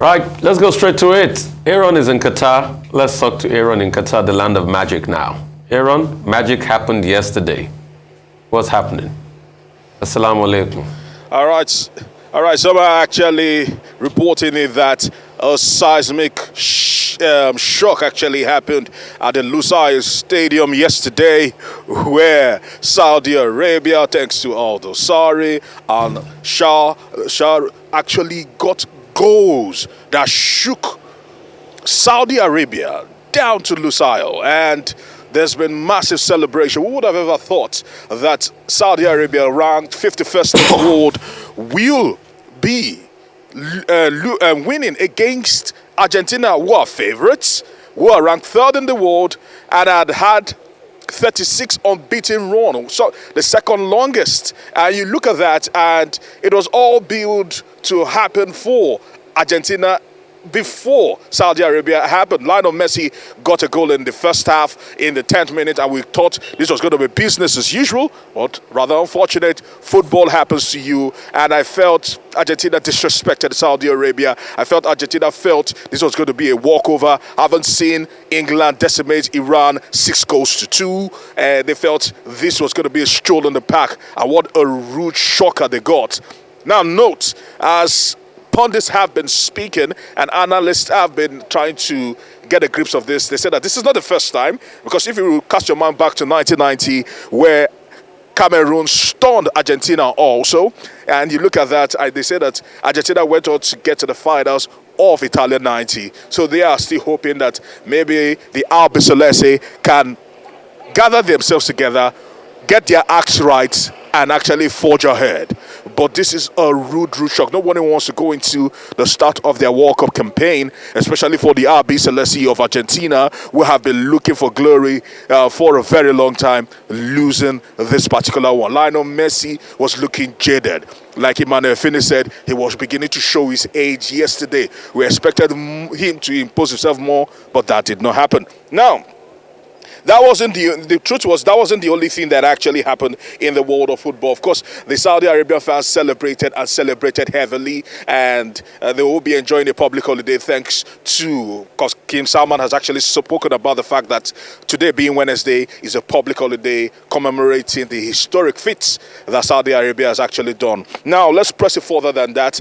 Right, let's go straight to it. Aron is in Qatar. Let's talk to Aron in Qatar, the land of magic now. Aron, magic happened yesterday. What's happening? Assalamu alaikum. All right. Someone actually reporting it that a seismic shock actually happened at the Lusail Stadium yesterday, where Saudi Arabia, thanks to Al Dosari and Shah actually got goals that shook Saudi Arabia down to Lusail, and there's been massive celebration. Who would have ever thought that Saudi Arabia, ranked 51st in the world, will be winning against Argentina, who are favorites, who are ranked 3rd in the world, and had 36 unbeaten run, so the second longest. And you look at that, and it was all built to happen for Argentina before Saudi Arabia happened. Lionel Messi got a goal in the first half in the 10th minute, and we thought this was going to be business as usual, but rather unfortunate. Football happens to you, and I felt Argentina disrespected Saudi Arabia. I felt Argentina felt this was going to be a walkover. I haven't seen England decimate Iran 6-2. They felt this was going to be a stroll in the park, and what a rude shocker they got. Now note, as pundits have been speaking and analysts have been trying to get a grip of this, they said that this is not the first time, because if you cast your mind back to 1990, where Cameroon stunned Argentina also, and you look at that, they say that Argentina went on to get to the finals of Italian 90. So they are still hoping that maybe the Albiceleste can gather themselves together, get their acts right, and actually forge ahead. But this is a rude shock. Nobody wants to go into the start of their World Cup campaign, especially for the RB Celeste of Argentina, who have been looking for glory for a very long time, losing this particular one. Lionel Messi was looking jaded. Like Emmanuel Fini said, he was beginning to show his age yesterday. We expected him to impose himself more, but that did not happen. Now, that wasn't the truth was that wasn't the only thing that actually happened in the world of football. Of course, the Saudi Arabian fans celebrated heavily, and they will be enjoying a public holiday thanks to, because King Salman has actually spoken about the fact that today being Wednesday is a public holiday commemorating the historic feats that Saudi Arabia has actually done. Now, let's press it further than that.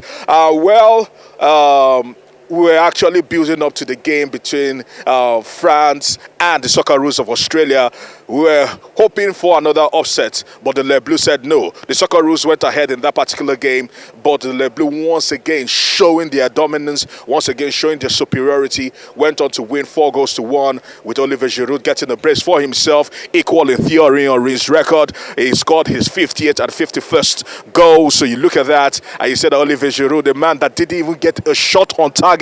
We're actually building up to the game between France and the Socceroos of Australia. We're hoping for another upset, but the Le Bleus said no. The Socceroos went ahead in that particular game, but the Le Bleus once again showing their dominance, once again showing their superiority, went on to win 4-1 with Olivier Giroud getting a brace for himself, equal in Thierry Henry's record. He scored his 50th and 51st goal. So you look at that, and you said Olivier Giroud, the man that didn't even get a shot on target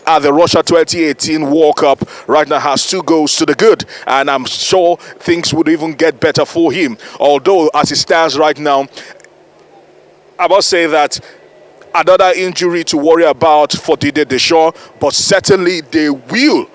at the Russia 2018 World Cup, right now has 2 goals to the good, and I'm sure things would even get better for him. Although, as it stands right now, I must say that another injury to worry about for Didier Deschamps, but certainly they will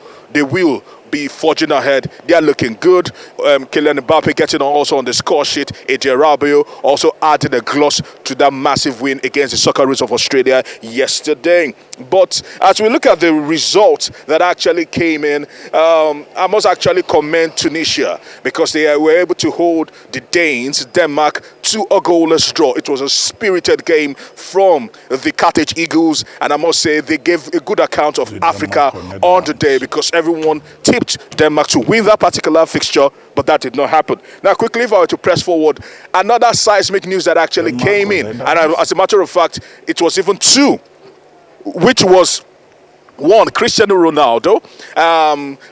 be forging ahead. They are looking good. Kylian Mbappe getting also on the score sheet. AJ Rabiot also added a gloss to that massive win against the Socceroos of Australia yesterday. But as we look at the results that actually came in, I must actually commend Tunisia, because they were able to hold the Denmark to a goalless draw. It was a spirited game from the Carthage Eagles, and I must say they gave a good account of Africa on the day, because everyone tipped Denmark to win that particular fixture, but that did not happen. Now, quickly, if I were to press forward, another seismic news that actually came in, and as a matter of fact, it was even 2, which was one. Cristiano Ronaldo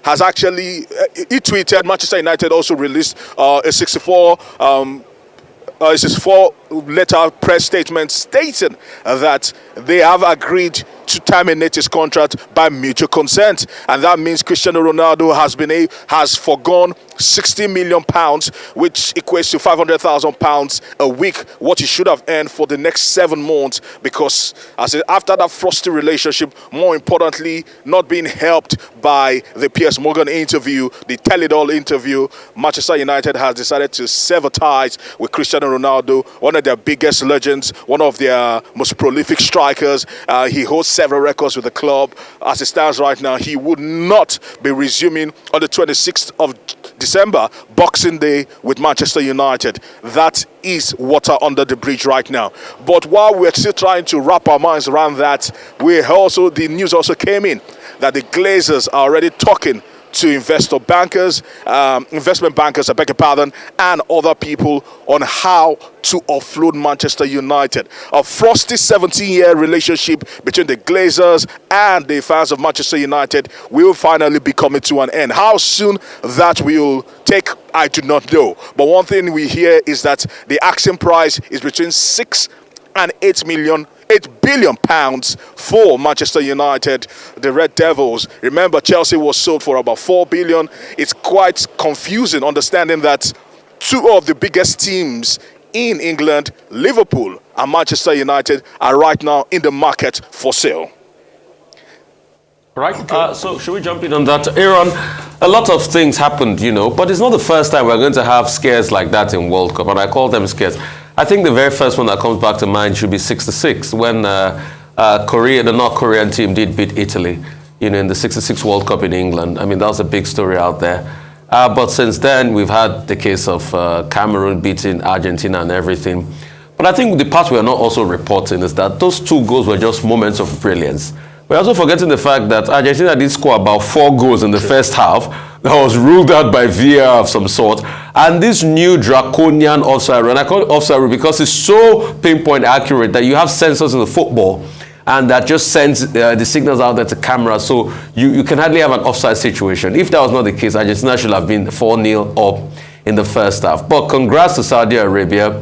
has actually he tweeted. Manchester United also released a 64-letter press statement stating that they have agreed to terminate his contract by mutual consent, and that means Cristiano Ronaldo has forgone £60 million, which equates to £500,000 a week, what he should have earned for the next 7 months, because as after that frosty relationship, more importantly, not being helped by the Piers Morgan interview, the Tell-It-All interview, Manchester United has decided to sever ties with Cristiano Ronaldo, one of their biggest legends, one of their most prolific strikers. He holds several records with the club. As it stands right now, he would not be resuming on the 26th of December, Boxing Day, with Manchester United. That is water under the bridge right now. But while we're still trying to wrap our minds around that, the news also came in that the Glazers are already talking to investment bankers, I beg your pardon, and other people on how to offload Manchester United. A frosty 17-year relationship between the Glazers and the fans of Manchester United will finally be coming to an end. How soon that will take, I do not know. But one thing we hear is that the asking price is between 6 and 8 billion pounds for Manchester United, the Red Devils. Remember, Chelsea was sold for about 4 billion. It's quite confusing understanding that 2 of the biggest teams in England, Liverpool and Manchester United, are right now in the market for sale. Right. So should we jump in on that? Aaron, a lot of things happened, but it's not the first time we're going to have scares like that in World Cup, and I call them scares. I think the very first one that comes back to mind should be 66, when Korea, the North Korean team, did beat Italy, in the 66 World Cup in England. I mean, that was a big story out there. But since then, we've had the case of Cameroon beating Argentina and everything. But I think the part we're not also reporting is that those 2 goals were just moments of brilliance. We're also forgetting the fact that Argentina did score about 4 goals in the first half that was ruled out by VAR of some sort. And this new draconian offside rule, and I call it offside rule because it's so pinpoint accurate that you have sensors in the football and that just sends the signals out there to camera, so you can hardly have an offside situation. If that was not the case, Argentina should have been 4-0 up in the first half. But congrats to Saudi Arabia.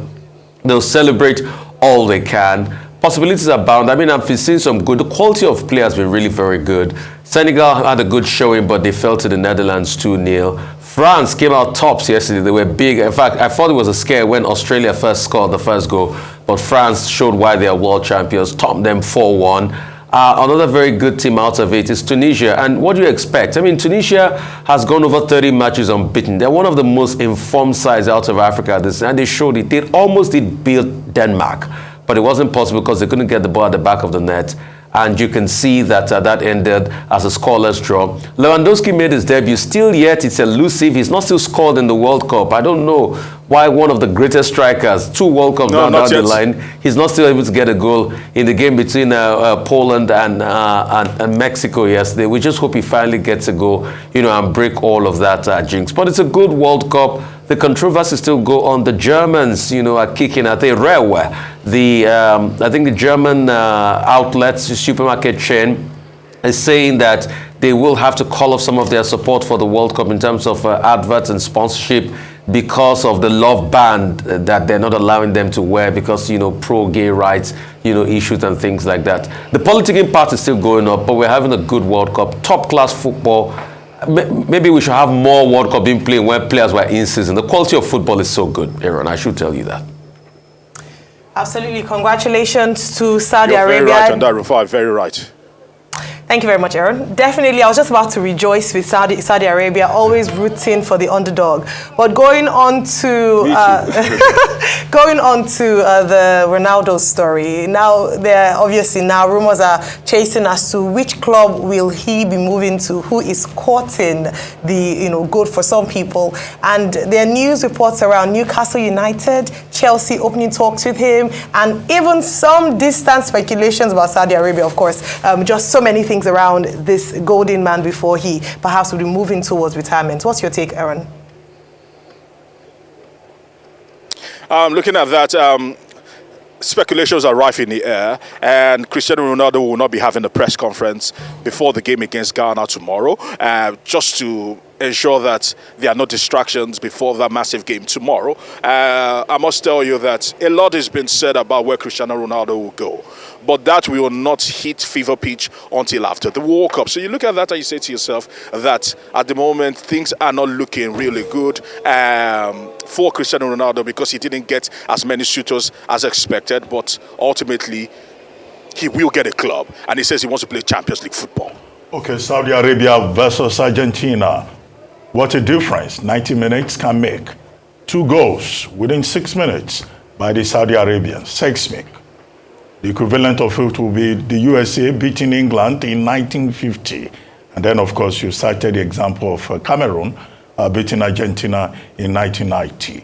They'll celebrate all they can. Possibilities abound. I mean, I've seen some good. The quality of play has been really very good. Senegal had a good showing, but they fell to the Netherlands 2-0. France came out tops yesterday. They were big. In fact, I thought it was a scare when Australia first scored the first goal, but France showed why they are world champions, topped them 4-1. Another very good team out of it is Tunisia. And what do you expect? I mean, Tunisia has gone over 30 matches unbeaten. They're one of the most informed sides out of Africa, and they showed it. They almost did beat Denmark, but it wasn't possible because they couldn't get the ball at the back of the net. And you can see that that ended as a scoreless draw. Lewandowski made his debut. Still yet, it's elusive. He's not still scored in the World Cup. I don't know why one of the greatest strikers, 2 World Cups down the line, he's not still able to get a goal in the game between Poland and Mexico yesterday. We just hope he finally gets a goal, and break all of that jinx. But it's a good World Cup. The controversy still go on. The Germans, are kicking at a Rewe. I think the German outlets, supermarket chain, is saying that they will have to call off some of their support for the World Cup in terms of adverts and sponsorship because of the love band that they're not allowing them to wear because, pro-gay rights, issues and things like that. The politicking part is still going up, but we're having a good World Cup, top-class football. Maybe we should have more World Cup being played when players were in season. The quality of football is so good, Aaron. I should tell you that. Absolutely. Congratulations to Saudi Arabia. Very right on that, Rufai. Very right. Thank you very much, Aaron. Definitely, I was just about to rejoice with Saudi Arabia, always rooting for the underdog. But going on to the Ronaldo story. Now, there obviously now rumors are chasing as to which club will he be moving to, who is courting the good for some people, and there are news reports around Newcastle United, Chelsea opening talks with him, and even some distant speculations about Saudi Arabia. Of course, just so many things around this golden man before he perhaps will be moving towards retirement. What's your take, Aaron? Looking at that, speculations are rife in the air, and Cristiano Ronaldo will not be having a press conference before the game against Ghana tomorrow, just to ensure that there are no distractions before that massive game tomorrow. I must tell you that a lot has been said about where Cristiano Ronaldo will go, but that will not hit fever pitch until after the World Cup. So you look at that and you say to yourself that at the moment things are not looking really good for Cristiano Ronaldo, because he didn't get as many suitors as expected, but ultimately he will get a club, and he says he wants to play Champions League football. Okay, Saudi Arabia versus Argentina. What a difference 90 minutes can make. 2 goals within 6 minutes by the Saudi Arabians, seismic. The equivalent of it will be the USA beating England in 1950. And then, of course, you cited the example of Cameroon beating Argentina in 1990.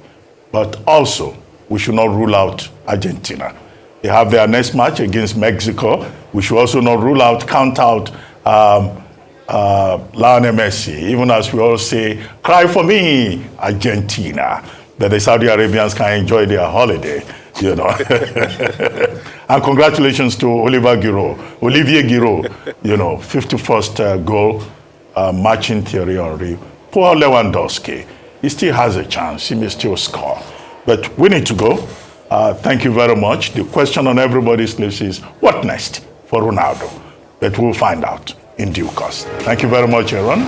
But also, we should not rule out Argentina. They have their next match against Mexico. We should also not rule out, count out Lionel Messi, even as we all say, cry for me, Argentina, that the Saudi Arabians can enjoy their holiday, you know. And congratulations to Olivier Giroud, you know, 51st goal, matching Thierry Henry. Poor Lewandowski, he still has a chance, he may still score. But we need to go. Thank you very much. The question on everybody's lips is, what next for Ronaldo? But we'll find out in due course. Thank you very much, Aaron.